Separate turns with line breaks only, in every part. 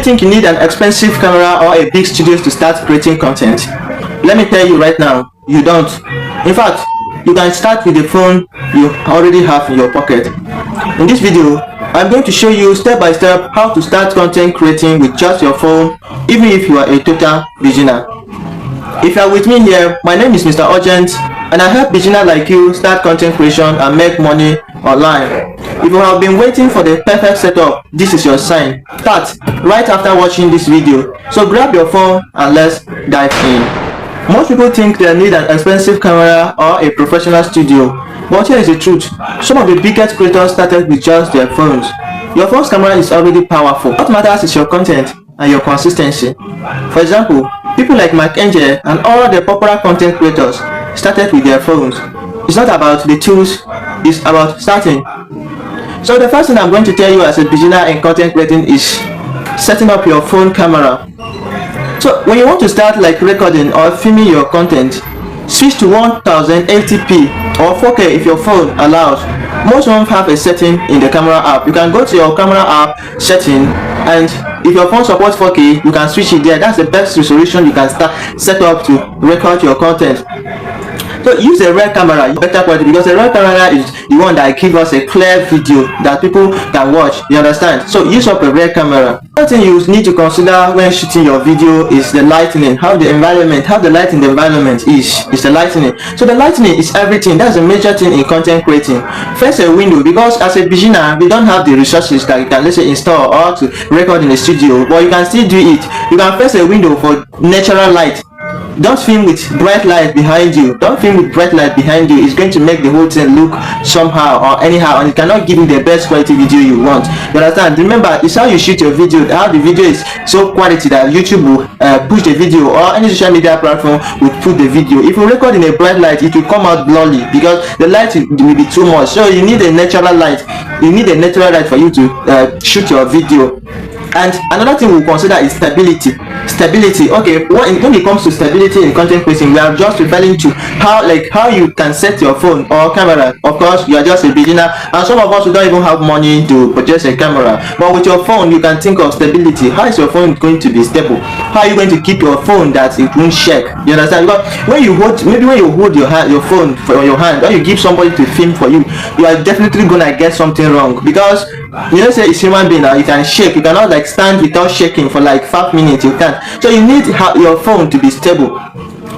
you think you need an expensive camera or a big studio to start creating content? Let me tell you right now, you don't. In fact, you can start with the phone you already have in your pocket. In this video, I'm going to show you step by step how to start content creating with just your phone, even if you are a total beginner. If you are with me here, my name is Mr. Urgent, and I help beginners like you start content creation and make money online. If you have been waiting for the perfect setup, this is your sign. Start right after watching this video. So grab your phone and let's dive in. Most people think they need an expensive camera or a professional studio, but here is the truth. Some of the biggest creators started with just their phones. Your phone's camera is already powerful. What matters is your content and your consistency. For example, people like Mike Angel and all the popular content creators started with their phones. It's not about the tools, it's about starting. So the first thing I'm going to tell you as a beginner in content creating is setting up your phone camera. So when you want to start like recording or filming your content, switch to 1080p or 4K if your phone allows. Most phones have a setting in the camera app. You can go to your camera app setting, and if your phone supports 4K, you can switch it there. That's the best resolution you can set up to record your content. So use a red camera, better quality, because a red camera is the one that gives us a clear video that people can watch. You understand? So use up a red camera. Another thing you need to consider when shooting your video is the lighting, how the light in the environment is the lighting. So the lighting is everything. That's a major thing in content creating. First, a window, because as a beginner we don't have the resources that you can, let's say, install or to record in the studio, but you can still do it. You can first a window for natural light. Don't film with bright light behind you. Don't film with bright light behind you. It's going to make the whole thing look somehow or anyhow, and it cannot give you the best quality video you want. You understand? Remember, it's how you shoot your video, how the video is so quality that YouTube will push the video, or any social media platform will put the video. If you record in a bright light, it will come out blurry because the light will be too much. So you need a natural light. You need a natural light for you to shoot your video. And another thing we'll consider is stability. Okay, when it comes to stability in content creating, we are just referring to how you can set your phone or camera. Of course, you are just a beginner, and some of us who don't even have money to purchase a camera. But with your phone, you can think of stability. How is your phone going to be stable? How are you going to keep your phone that it won't shake? You understand? Because when you hold your phone for your hand, or you give somebody to film for you, you are definitely gonna get something wrong, because you know, say it's human being now, you can shake. You cannot like stand without shaking for like 5 minutes. You can't. So you need your phone to be stable.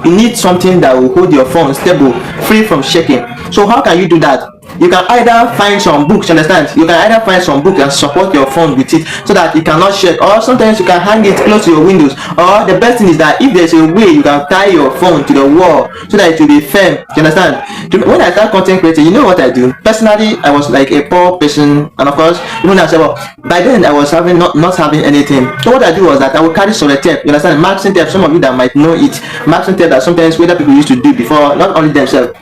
You need something that will hold your phone stable, free from shaking. So how can you do that? You can either find some books, understand? You can either find some books and support your phone with it so that it cannot shake, or sometimes you can hang it close to your windows. Or the best thing is that if there's a way, you can tie your phone to the wall so that it will be firm. You understand? When I start content creating, you know what I do? Personally, I was like a poor person, and of course, even as well, by then I was not having anything. So what I do was that I would carry sellotape. You understand? Masking tape. Some of you that might know it. Masking tape that sometimes other people used to do before, not only themselves.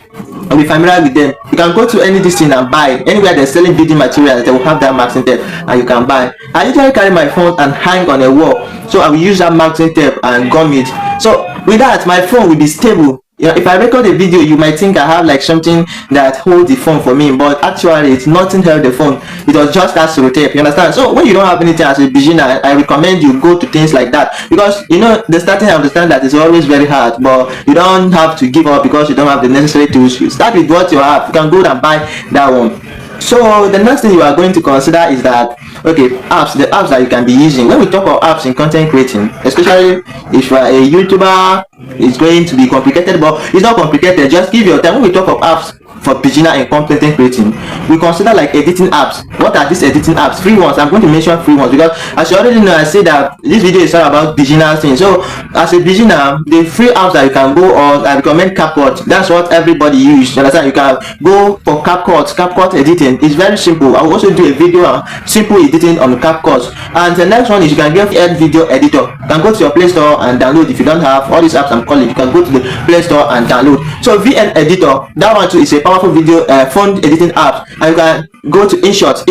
I'll be familiar with them. You can go to any listing and buy. Anywhere they're selling building materials, they will have that masking tape and you can buy. I usually carry my phone and hang on a wall, so I will use that masking tape and gum it. So with that, my phone will be stable. Yeah, if I record a video, you might think I have like something that holds the phone for me, but actually it's nothing held the phone. It was just that sellotape. You understand? So when you don't have anything as a beginner, I recommend you go to things like that, because you know the starting, I understand that it's always very hard, but you don't have to give up because you don't have the necessary tools. You start with what you have. You can go and buy that one. So the next thing you are going to consider is that, okay, the apps that you can be using. When we talk about apps in content creating, especially if you are a YouTuber, it's going to be complicated, but it's not complicated. Just give your time. When we talk of apps for beginner in content creating, we consider like editing apps. What are these editing apps? Free ones. I'm going to mention free ones because, as you already know, I say that this video is all about beginner things. So as a beginner, the free apps that you can go on, I recommend CapCut. That's what everybody uses. You understand? You can go for CapCut editing. It's very simple. I will also do a video on simple editing on CapCut. And the next one is you can get Ed Video Editor. You can go to your Play Store and download. If you don't have all these apps I'm calling, you can go to the Play Store and download. So VN Editor, that one too is a powerful video phone editing app, and you can go to InShot.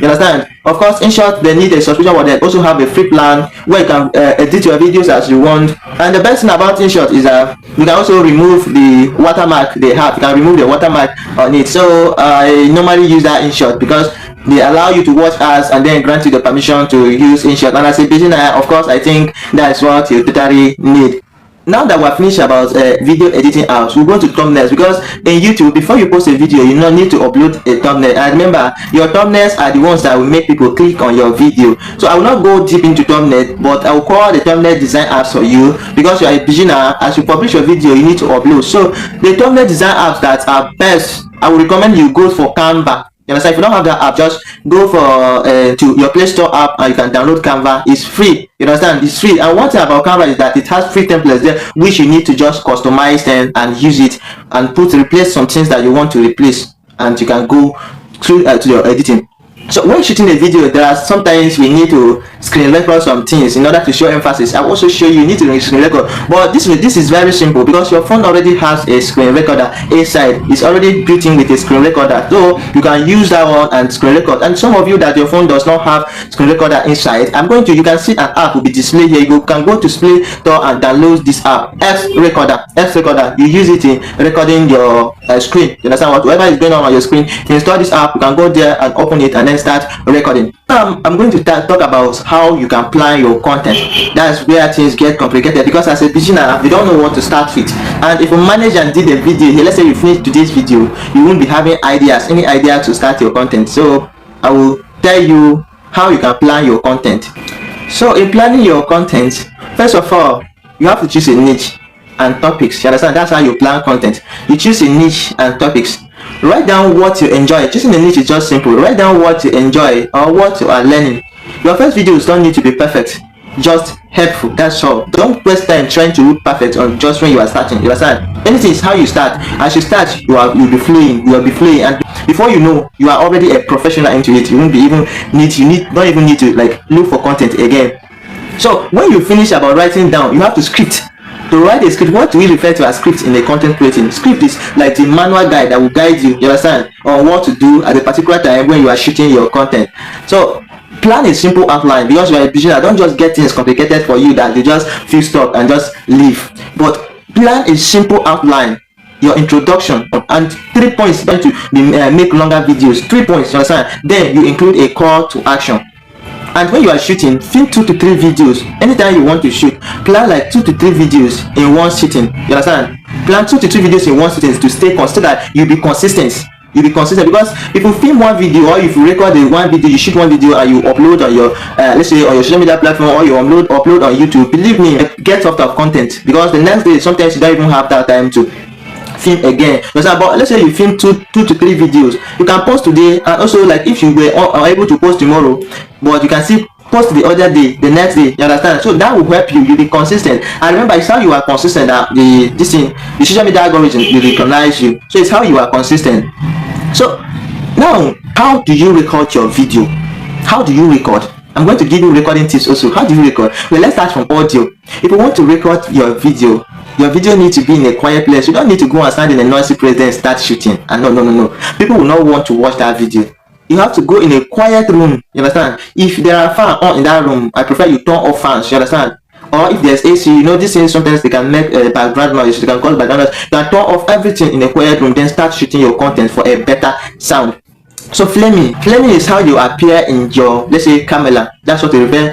You understand? Of course, InShot, they need a subscription, but they also have a free plan where you can edit your videos as you want. And the best thing about InShot is that you can also remove the watermark they have. You can remove the watermark on it. So I normally use that InShot because they allow you to watch ads and then grant you the permission to use InShot. And as a beginner, of course, I think that's what you totally need. Now that we're finished about video editing apps, we'll go to thumbnails, because in YouTube, before you post a video, you don't need to upload a thumbnail. And remember, your thumbnails are the ones that will make people click on your video. So I will not go deep into thumbnail, but I will call the thumbnail design apps for you, because you are a beginner. As you publish your video, you need to upload. So the thumbnail design apps that are best, I will recommend you go for Canva. You understand? If you don't have that app, just go for to your Play Store app and you can download Canva. It's free. You understand? It's free. And one thing about Canva is that it has free templates there, which you need to just customize them and use it and replace some things that you want to replace, and you can go through to your editing. So when shooting a video, there are sometimes we need to screen record some things in order to show emphasis. I also show you need to screen record, but this is very simple, because your phone already has a screen recorder inside. It's already built in with a screen recorder, so you can use that one and screen record. And some of you that your phone does not have screen recorder inside, you can see an app will be displayed here. You can go to Play Store and download this app, X Recorder. You use it in recording your screen. You understand? Whatever is going on your screen, you install this app, you can go there and open it and then start recording. I'm going to talk about how you can plan your content. That's where things get complicated, because as a beginner, you don't know what to start with. And if you manage and did a video, let's say you finish today's video, you won't be having any idea to start your content. So I will tell you how you can plan your content. So in planning your content, first of all, you have to choose a niche and topics. You understand? That's how you plan content. You choose a niche and topics. Write down what you enjoy. Choosing a niche is just simple. Write down what you enjoy or what you are learning. Your first videos don't need to be perfect, just helpful. That's all. Don't waste time trying to look perfect on just when you are starting. You understand? Anything is how you start. As you start, you'll be flowing. You will be flowing, and before you know, you are already a professional into it. You won't be don't even need to like look for content again. So when you finish about writing down, you have to script. To write a script, what we refer to as script in the content creating. Script is like the manual guide that will guide you, you understand, on what to do at a particular time when you are shooting your content. So plan a simple outline, because you are a beginner. Don't just get things complicated for you that you just feel stuck and just leave. But plan a simple outline, your introduction, and 3 points going to make longer videos. 3 points, you understand. Then you include a call to action. And when you are shooting, film 2 to 3 videos. Anytime you want to shoot, plan like 2 to 3 videos in one sitting. You understand? Plan 2 to 3 videos in one sitting to stay consistent, that you'll be consistent. You'll be consistent, because if you film one video, or if you record one video, you shoot one video and you upload on your let's say on your social media platform, or you upload on YouTube, believe me, get off of content, because the next day sometimes you don't even have that time to film again. But let's say you film 2 to 3 videos, you can post today, and also like if you were unable to post tomorrow, but you can still post the other day, the next day. You understand? So that will help you. You'll be consistent. And remember, it's how you are consistent that the social media algorithm will recognize you. So it's how you are consistent. So now, how do you record your video? How do you record? I'm going to give you recording tips also. How do you record? Well, let's start from audio. If you want to record your video needs to be in a quiet place. You don't need to go and stand in a noisy place and start shooting. And no. People will not want to watch that video. You have to go in a quiet room. You understand? If there are fans on in that room, I prefer you turn off fans. You understand? Or if there's AC, these things sometimes they can make background noise. They can cause background noise. You can turn off everything in a quiet room, then start shooting your content for a better sound. So framing is how you appear in your, let's say, camera. That's what we refer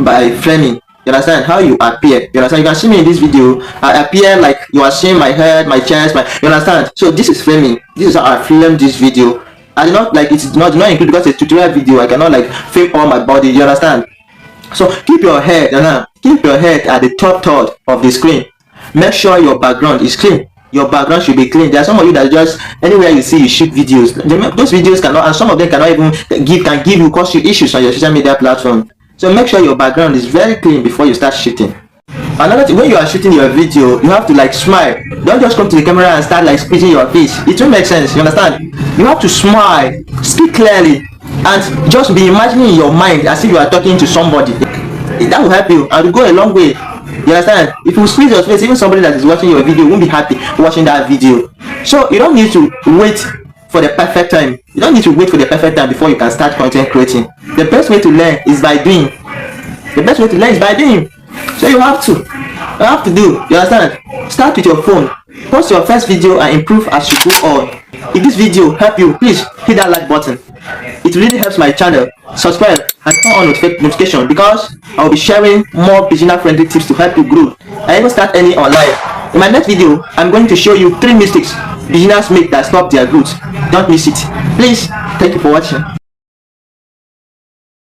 by framing. You understand? How you appear. You understand? You can see me in this video. I appear like you are seeing my head, my chest, you understand? So this is framing. This is how I filmed this video. I did not like it's not include, because it's a tutorial video. I cannot like film all my body. You understand? So keep your head at the top third of the screen. Make sure your background is clean. Your background should be clean. There are some of you that just anywhere you see you shoot videos. Those videos cannot, and some of them cannot even cause you issues on your social media platform. So make sure your background is very clean before you start shooting. Another thing, when you are shooting your video, you have to like smile. Don't just come to the camera and start like squeezing your face. It won't make sense. You understand? You have to smile, speak clearly, and just be imagining in your mind as if you are talking to somebody. That will help you and will go a long way. You understand? If you squeeze your face, even somebody that is watching your video won't be happy watching that video. So you don't need to wait for the perfect time. You don't need to wait for the perfect time before you can start content creating. The best way to learn is by doing. So you have to do. You understand? Start with your phone. Post your first video and improve as you go on. If this video helped you, please hit that like button. It really helps my channel. Subscribe and turn on notification because I will be sharing more beginner friendly tips to help you grow and even start earning online. In my next video, I'm going to show you 3 mistakes beginners make that stop their growth. Don't miss it. Please, thank you for watching.